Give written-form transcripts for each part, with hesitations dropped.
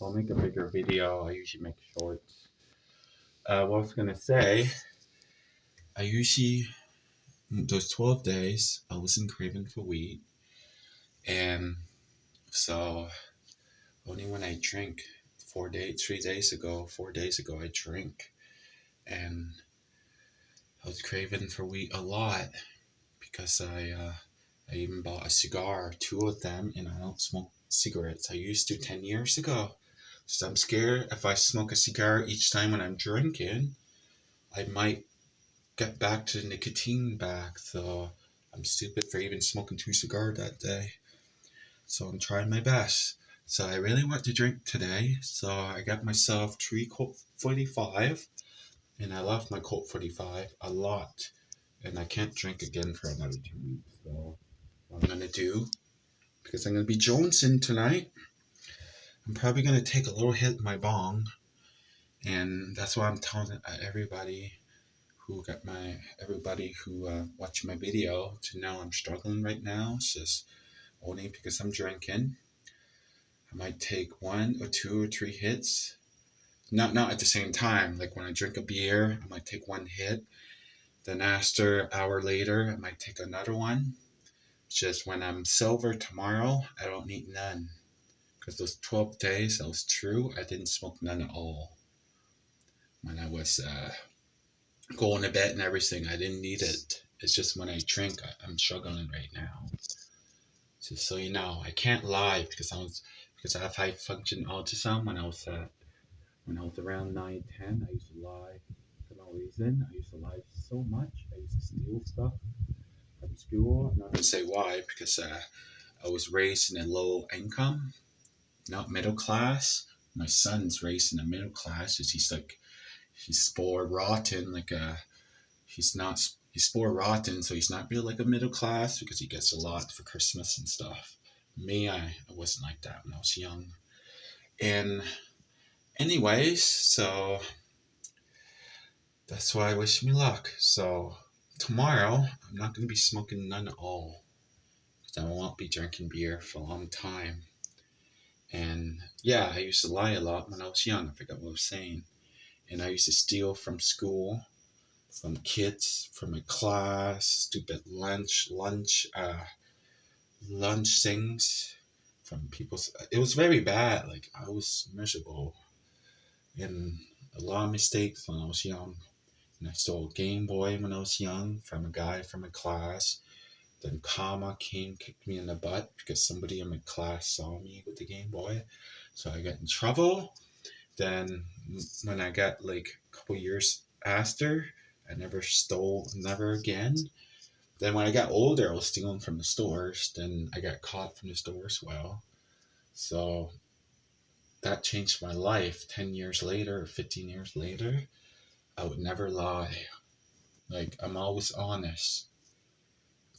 I'll make a bigger video. I usually make shorts. What I was gonna say, I usually those 12 days I wasn't craving for weed, and so only when I drink 4 days ago I drink, and I was craving for weed a lot because I even bought a cigar, two of them, and I don't smoke cigarettes. I used to 10 years ago. So I'm scared if I smoke a cigar each time when I'm drinking, I might get back to the nicotine back. So I'm stupid for even smoking two cigars that day. So I'm trying my best. So I really want to drink today. So I got myself 3 Colt 45, and I love my Colt 45 a lot. And I can't drink again for another 2 weeks. So what I'm gonna do, because I'm gonna be jonesing tonight, I'm probably gonna take a little hit of my bong, and that's why I'm telling everybody who watched my video to know I'm struggling right now. It's just only because I'm drinking. I might take one or two or three hits, not at the same time. Like when I drink a beer, I might take one hit. Then after an hour later, I might take another one. It's just when I'm sober tomorrow, I don't need none. Because those 12 days, that was true. I didn't smoke none at all. When I was going to bed and everything, I didn't need it. It's just when I drink, I'm struggling right now. Just so you know, I can't lie because I have high function autism. When I was around 9, 10, I used to lie for no reason. I used to lie so much. I used to steal stuff from school. I'm not gonna say why because I was raised in a low income, not middle class. My son's raised in the middle class. He's spoiled rotten. He's spoiled rotten, so he's not really like a middle class because he gets a lot for Christmas and stuff. Me, I wasn't like that when I was young. And anyways, so that's why I wish me luck. So tomorrow, I'm not going to be smoking none at all because I won't be drinking beer for a long time. And yeah, I used to lie a lot when I was young. I forgot what I was saying. And I used to steal from school, from kids, from my class, stupid lunch things from people's. It was very bad. Like I was miserable, and a lot of mistakes when I was young. And I stole a Game Boy when I was young from a guy from my class. Then karma came, kicked me in the butt because somebody in my class saw me with the Game Boy, so I got in trouble. Then when I got like a couple years after, I never stole, never again. Then when I got older, I was stealing from the stores. Then I got caught from the store as well. So that changed my life. 10 years later or 15 years later, I would never lie. Like, I'm always honest.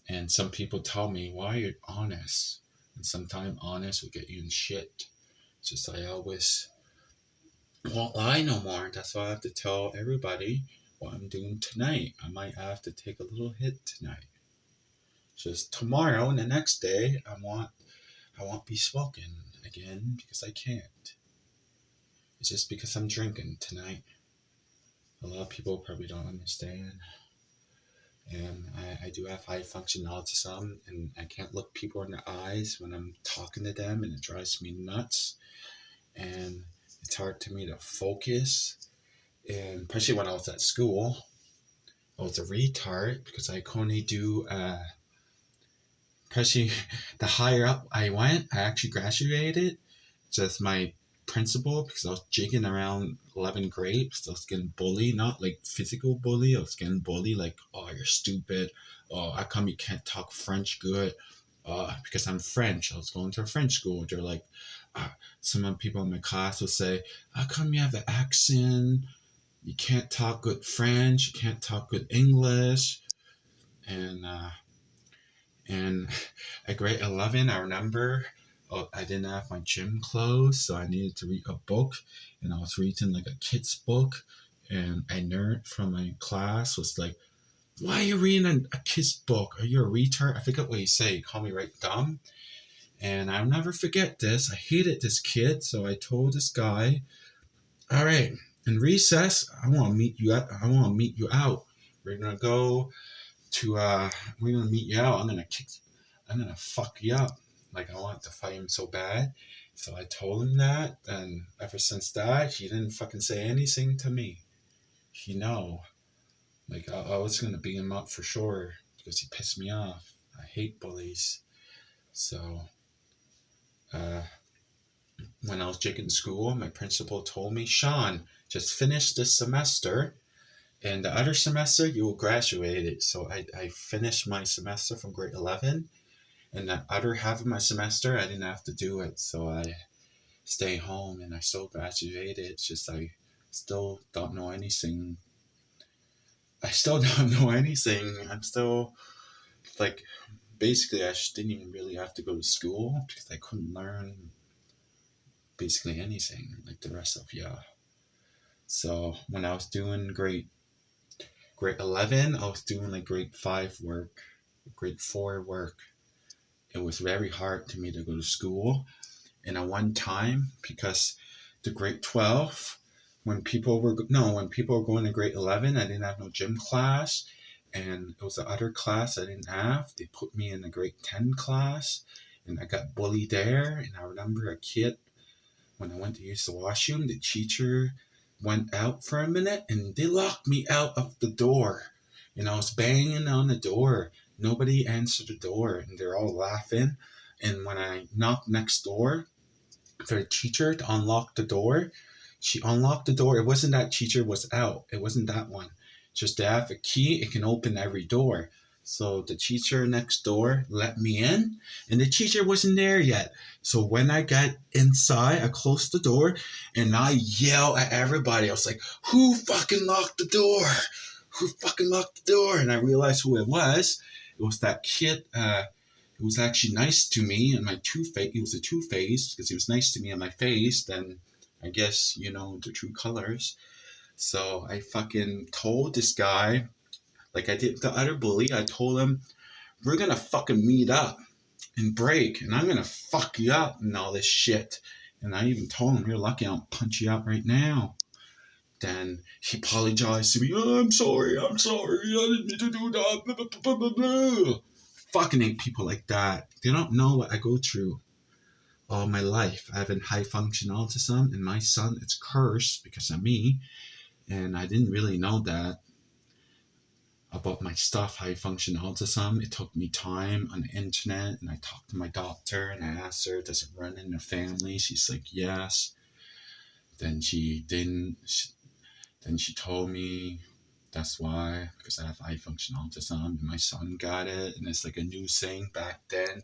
And some people tell me, why are you honest? And sometimes honest will get you in shit. It's just I always won't lie no more. That's why I have to tell everybody what I'm doing tonight. I might have to take a little hit tonight. Just tomorrow and the next day, I won't be smoking again because I can't. It's just because I'm drinking tonight. A lot of people probably don't understand. And I do have high function autism, and I can't look people in the eyes when I'm talking to them, and it drives me nuts. And it's hard to me to focus. And especially when I was at school, I was a retard because I could only do especially the higher up I went, I actually graduated. Just my principal, because I was jigging around 11th grade, so I was getting bullied, not like physical bully, I was getting bullied like, oh, you're stupid, oh, how come you can't talk French good, because I'm French, I was going to a French school, they're like, some of the people in my class would say, how come you have an accent, you can't talk good French, you can't talk good English, and at grade 11, I remember I didn't have my gym clothes, so I needed to read a book, and I was reading like a kid's book, and a nerd from my class was like, why are you reading a kid's book? Are you a retard? I forget what he said. He called me right dumb. And I'll never forget this. I hated this kid, so I told this guy, "All right, in recess, I want to meet you. I want to meet you out. We're gonna go to. We're gonna meet you out. I'm gonna fuck you up. Like I wanted to fight him so bad." So I told him that, and ever since that, he didn't fucking say anything to me. He know, like I was gonna beat him up for sure because he pissed me off. I hate bullies. So uh, when I was jigging school, my principal told me, "Sean, just finish this semester, and the other semester you will graduate it." So I finished my semester from grade 11, and the other half of my semester I didn't have to do it. So I stay home and I still graduated. It's just I still don't know anything. I still don't know anything. I'm still like basically I just didn't even really have to go to school because I couldn't learn basically anything like the rest of y'all. So when I was doing grade 11, I was doing like grade 5 work, grade 4 work. It was very hard to me to go to school. And at one time, because the grade 12, when people were going to grade 11, I didn't have no gym class. And it was the other class I didn't have. They put me in the grade 10 class and I got bullied there. And I remember a kid, when I went to use the washroom, the teacher went out for a minute and they locked me out of the door. And I was banging on the door. Nobody answered the door and they're all laughing. And when I knocked next door for the teacher to unlock the door, she unlocked the door. It wasn't that teacher was out. It wasn't that one. Just to have a key, it can open every door. So the teacher next door let me in, and the teacher wasn't there yet. So when I got inside, I closed the door, and I yelled at everybody. I was like, "Who fucking locked the door? Who fucking locked the door?" And I realized who it was. It was that kid. It was actually nice to me, and my two face. He was a two face because he was nice to me on my face. Then I guess you know the true colors. So I fucking told this guy, like I did the other bully, I told him, "We're gonna fucking meet up and break, and I'm gonna fuck you up and all this shit." And I even told him, "You're lucky I'll punch you out right now." Then he apologized to me. "Oh, I'm sorry, I didn't mean to do that. Blah, blah, blah, blah, blah." Fucking hate people like that. They don't know what I go through all my life. I have a high function autism, and my son, it's cursed because of me. And I didn't really know that about my stuff, high function autism. It took me time on the internet, and I talked to my doctor and I asked her, "Does it run in the family?" She's like, "Yes." Then she didn't. Then she told me that's why, because I have high function autism, and my son got it, and it's like a new thing back then.